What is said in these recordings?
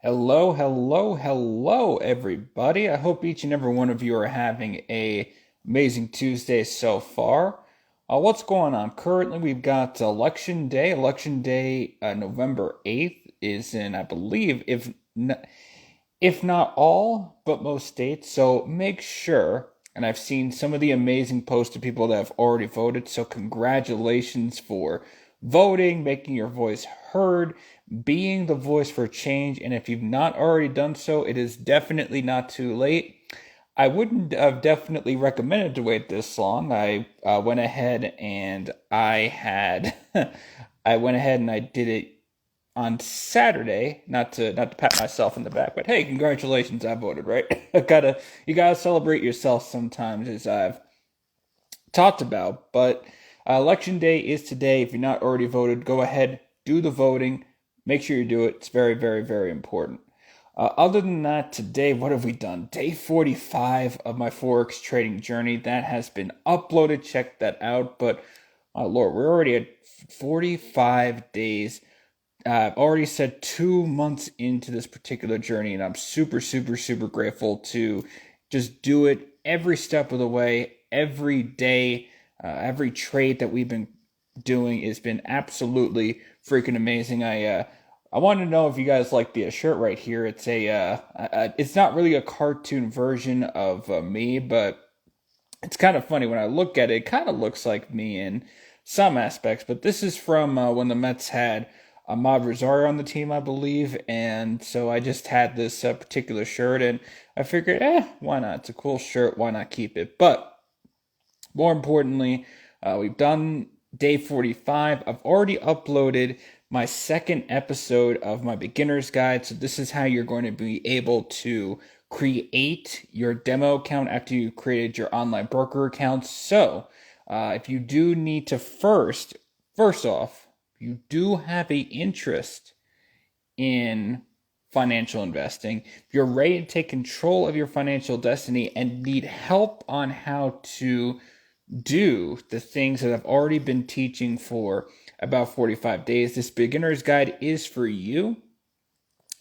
Hello, hello, hello, everybody. I hope each and every one of you are having a amazing Tuesday so far. What's going on? Currently, we've got Election Day. Election Day, November 8th is in, I believe, if not all, but most states. So make sure, and I've seen some of the amazing posts of people that have already voted. So congratulations for voting, making your voice heard, being the voice for change. And if you've not already done so, it is definitely not too late. I wouldn't have definitely recommended to wait this long. I went ahead and I went ahead and I did it on Saturday, not to pat myself in the back, but hey, congratulations, I voted, right? You gotta celebrate yourself sometimes, as I've talked about. But election day is today. If you're not already voted, go ahead, do the voting. Make sure you do it. It's very, very, very important. Other than that, today, what have we done? Day 45 of my Forex trading journey. That has been uploaded. Check that out. But, my lord, we're already at 45 days. I've already said 2 months into this particular journey, and I'm super, super, super grateful to just do it every step of the way, every day, every trade that we've been doing has been absolutely freaking amazing. I want to know if you guys like the shirt right here. It's not really a cartoon version of me, but it's kind of funny when I look at it. It kind of looks like me in some aspects, but this is from when the Mets had Ahmad Rosario on the team, I believe, and so I just had this particular shirt, and I figured, why not? It's a cool shirt. Why not keep it? But more importantly, we've done day 45. I've already uploaded my second episode of my beginner's guide. So this is how you're going to be able to create your demo account after you created your online broker account. So if you do need to first off, you do have a interest in financial investing, if you're ready to take control of your financial destiny and need help on how to do the things that I've already been teaching for about 45 days, this beginner's guide is for you.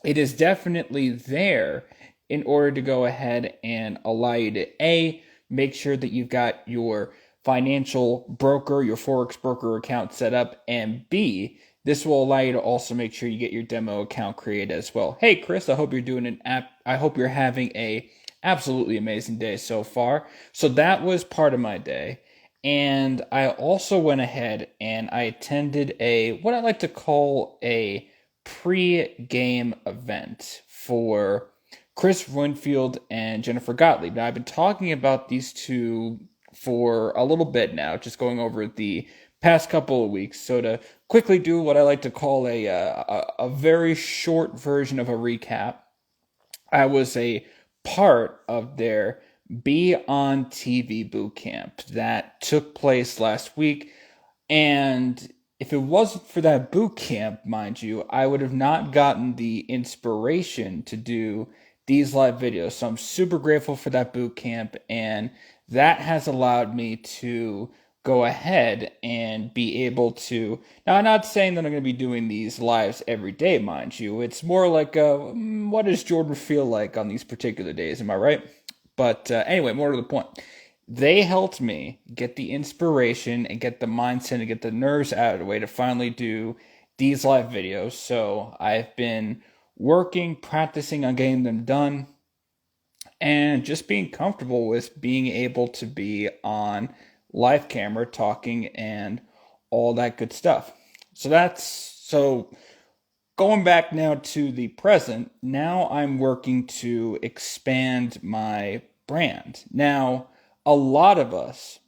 It is definitely there in order to go ahead and allow you to make sure that you've got your financial broker, your Forex broker account set up, and B, this will allow you to also make sure you get your demo account created as well. Hey Chris, I hope you're doing an app. I hope you're having a absolutely amazing day so far. So that was part of my day. And I also went ahead and I attended what I like to call a pre-game event for Chris Winfield and Jennifer Gottlieb. Now, I've been talking about these two for a little bit now, just going over the past couple of weeks. So to quickly do what I like to call a very short version of a recap, I was a part of their Be on TV boot camp that took place last week. And if it wasn't for that boot camp, mind you, I would have not gotten the inspiration to do these live videos. So I'm super grateful for that boot camp, and that has allowed me to go ahead and be able to. Now, I'm not saying that I'm going to be doing these lives every day, mind you. It's more like, what does Jordan feel like on these particular days? Am I right? But anyway, more to the point, they helped me get the inspiration and get the mindset and get the nerves out of the way to finally do these live videos. So I've been working, practicing on getting them done, and just being comfortable with being able to be on live camera talking and all that good stuff. So going back now to the present, now I'm working to expand my brand. Now, a lot of us,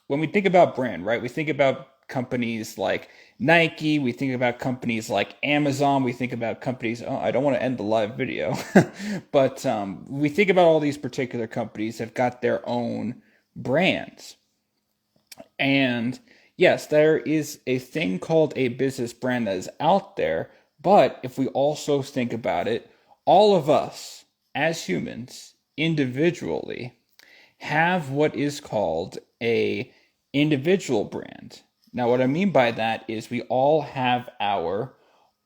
when we think about brand, right, we think about companies like Nike, we think about companies like Amazon, we think about companies, oh, I don't want to end the live video, but we think about all these particular companies have got their own brands. And yes, there is a thing called a business brand that is out there, but if we also think about it, all of us as humans individually have what is called a individual brand. Now, what I mean by that is we all have our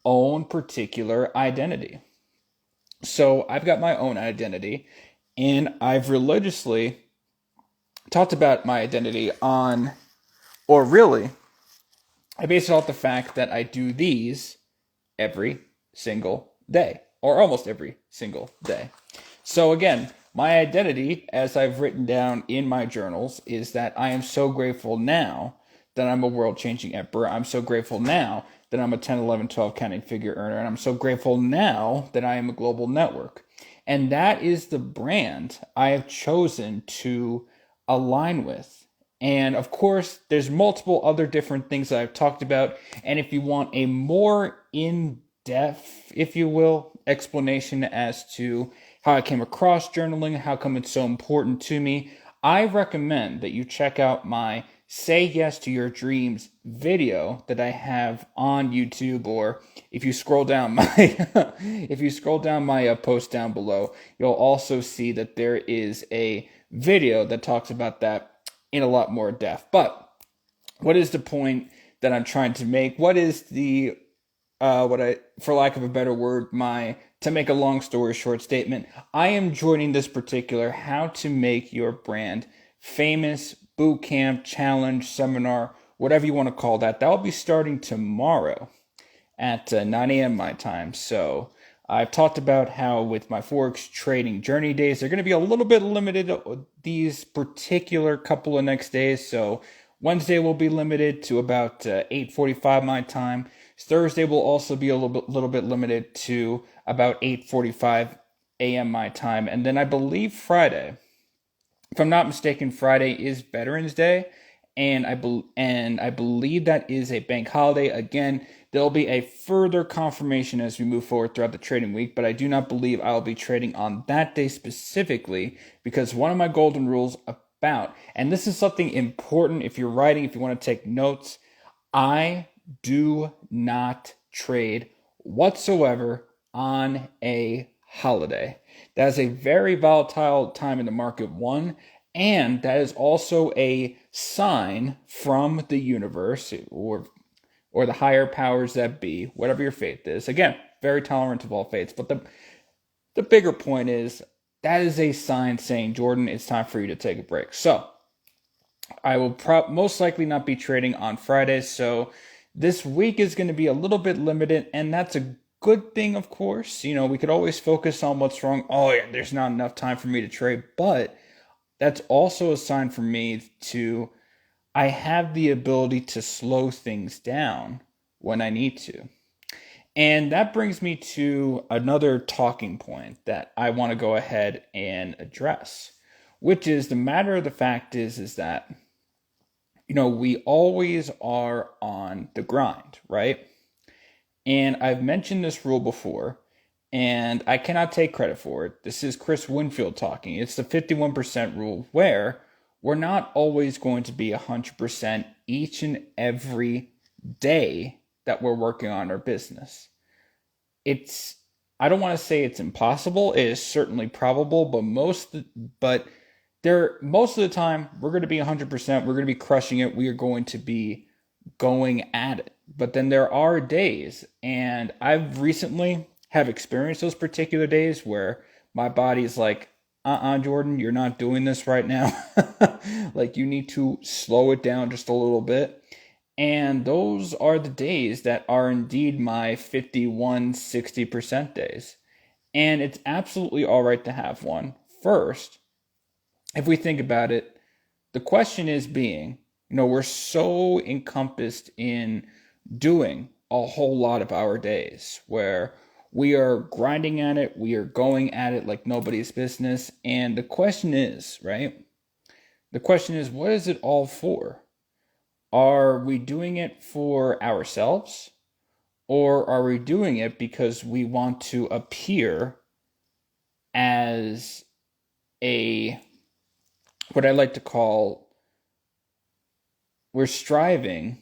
own particular identity. So I've got my own identity, and I've religiously talked about my identity on, or really, I base it off the fact that I do these every single day, or almost every single day. So again, my identity, as I've written down in my journals, is that I am so grateful now that I'm a world-changing emperor. I'm so grateful now that I'm a 10, 11, 12 counting figure earner. And I'm so grateful now that I am a global network. And that is the brand I have chosen to align with. And of course, there's multiple other different things that I've talked about. And if you want a more in-depth, if you will, explanation as to how I came across journaling, how come it's so important to me, I recommend that you check out my Say Yes to Your Dreams video that I have on YouTube, or if you scroll down my if you scroll down my post down below, you'll also see that there is a video that talks about that in a lot more depth. But what is the point that I'm trying to make? What is the what I, for lack of a better word, my, to make a long story short statement, I am joining this particular How to Make Your Brand Famous boot camp, challenge, seminar, whatever you want to call that. That will be starting tomorrow at 9 a.m. my time. So I've talked about how with my Forex trading journey days, they're going to be a little bit limited these particular couple of next days. So Wednesday will be limited to about 8:45 my time. Thursday will also be a little bit limited to about 8:45 a.m. my time. And then I believe Friday, if I'm not mistaken, Friday is Veterans Day, and I believe that is a bank holiday. Again, there'll be a further confirmation as we move forward throughout the trading week, but I do not believe I'll be trading on that day specifically, because one of my golden rules about, and this is something important if you're writing, if you want to take notes, I do not trade whatsoever on a holiday. That is a very volatile time in the market, one, and that is also a sign from the universe or the higher powers that be, whatever your faith is. Again, very tolerant of all faiths, but the bigger point is that is a sign saying, Jordan, it's time for you to take a break. So I will most likely not be trading on Fridays, so this week is going to be a little bit limited, and that's a good thing, of course. You know, we could always focus on what's wrong. Oh, yeah, there's not enough time for me to trade, but that's also a sign for me to, I have the ability to slow things down when I need to. And that brings me to another talking point that I want to go ahead and address, which is the matter of the fact is that, you know, we always are on the grind, right? And I've mentioned this rule before, and I cannot take credit for it. This is Chris Winfield talking. It's the 51% rule, where we're not always going to be 100% each and every day that we're working on our business. It's, I don't want to say it's impossible. It is certainly probable, but most of the time we're going to be 100%. We're going to be crushing it. We are going to be going at it. But then there are days, and I've recently have experienced those particular days where my body's like, Jordan, you're not doing this right now. Like, you need to slow it down just a little bit. And those are the days that are indeed my 51, 60% days. And it's absolutely all right to have one. First, if we think about it, the question is being, you know, we're so encompassed in doing a whole lot of our days where we are grinding at it, we are going at it like nobody's business. And the question is, right? The question is, what is it all for? Are we doing it for ourselves? Or are we doing it because we want to appear as a, what I like to call, we're striving,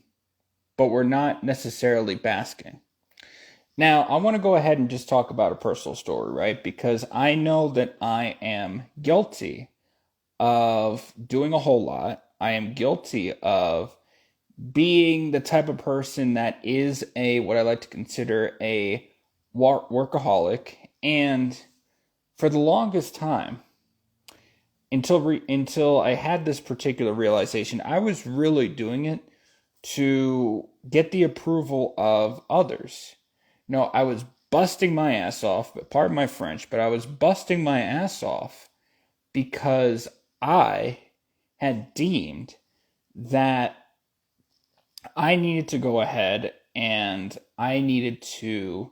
but we're not necessarily basking. Now, I want to go ahead and just talk about a personal story, right? Because I know that I am guilty of doing a whole lot. I am guilty of being the type of person that is a, what I like to consider a workaholic. And for the longest time, until I had this particular realization, I was really doing it to get the approval of others. No, I was busting my ass off, but pardon my French, but I was busting my ass off because I had deemed that I needed to go ahead and I needed to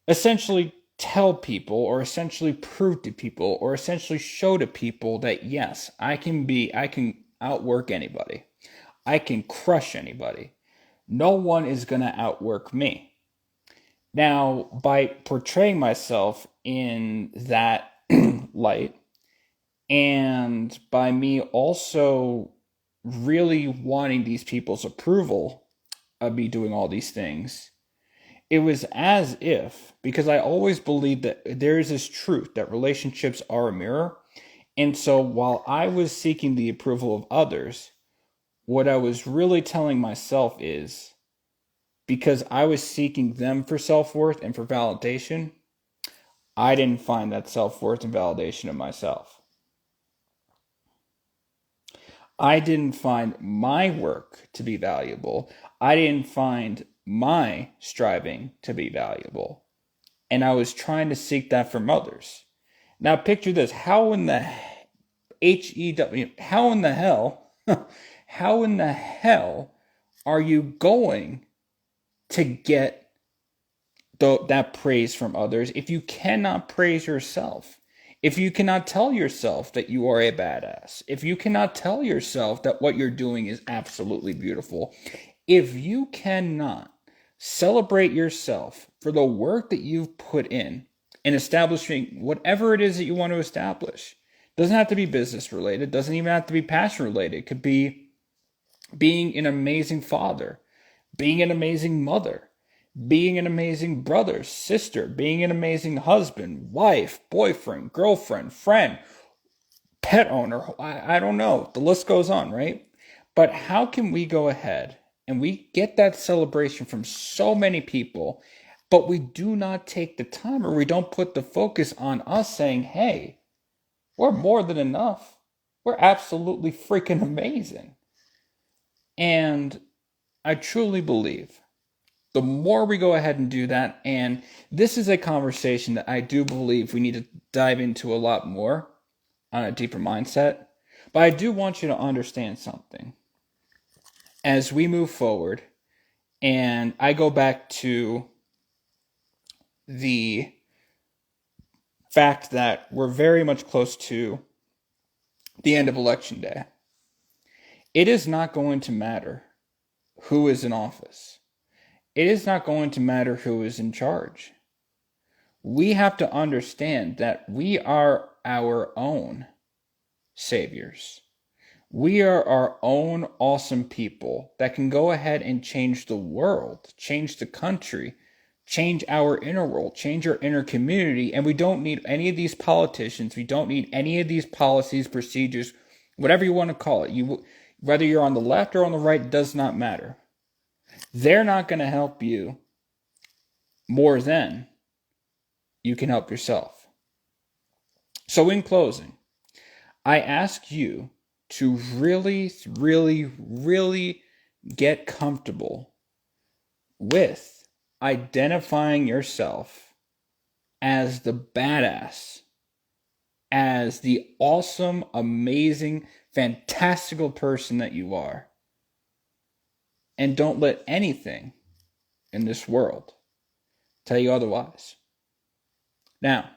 essentially tell people or essentially prove to people or essentially show to people that yes, I can outwork anybody. I can crush anybody. No one is going to outwork me. Now, by portraying myself in that light, and by me also really wanting these people's approval of me doing all these things, it was as if, because I always believed that there is this truth that relationships are a mirror. And so while I was seeking the approval of others, what I was really telling myself is, because I was seeking them for self-worth and for validation, I didn't find that self-worth and validation in myself. I didn't find my work to be valuable. I didn't find my striving to be valuable. And I was trying to seek that from others. Now picture this. How in the how in the hell, how in the hell are you going to get that praise from others if you cannot praise yourself? If you cannot tell yourself that you are a badass, if you cannot tell yourself that what you're doing is absolutely beautiful, if you cannot celebrate yourself for the work that you've put in establishing whatever it is that you want to establish, doesn't have to be business related, doesn't even have to be passion related. It could be being an amazing father, being an amazing mother, being an amazing brother, sister, being an amazing husband, wife, boyfriend, girlfriend, friend, pet owner. I don't know. The list goes on, right? But how can we go ahead and we get that celebration from so many people, but we do not take the time or we don't put the focus on us saying, hey, we're more than enough. We're absolutely freaking amazing. And I truly believe the more we go ahead and do that, and this is a conversation that I do believe we need to dive into a lot more on a deeper mindset, but I do want you to understand something. As we move forward, and I go back to the fact that we're very much close to the end of election day, it is not going to matter who is in office. It is not going to matter who is in charge. We have to understand that we are our own saviors. We are our own awesome people that can go ahead and change the world, change the country, change our inner world, change our inner community. And we don't need any of these politicians. We don't need any of these policies, procedures, whatever you want to call it. Whether you're on the left or on the right, does not matter. They're not going to help you more than you can help yourself. So in closing, I ask you to really, really, really get comfortable with identifying yourself as the badass, as the awesome, amazing, fantastical person that you are. And don't let anything in this world tell you otherwise. Now,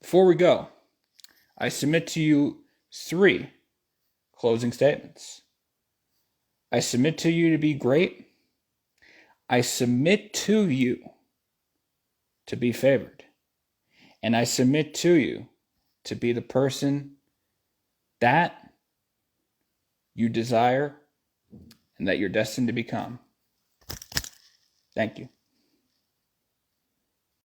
before we go, I submit to you 3 closing statements. I submit to you to be great. I submit to you to be favored. And I submit to you to be the person that you desire and that you're destined to become. Thank you.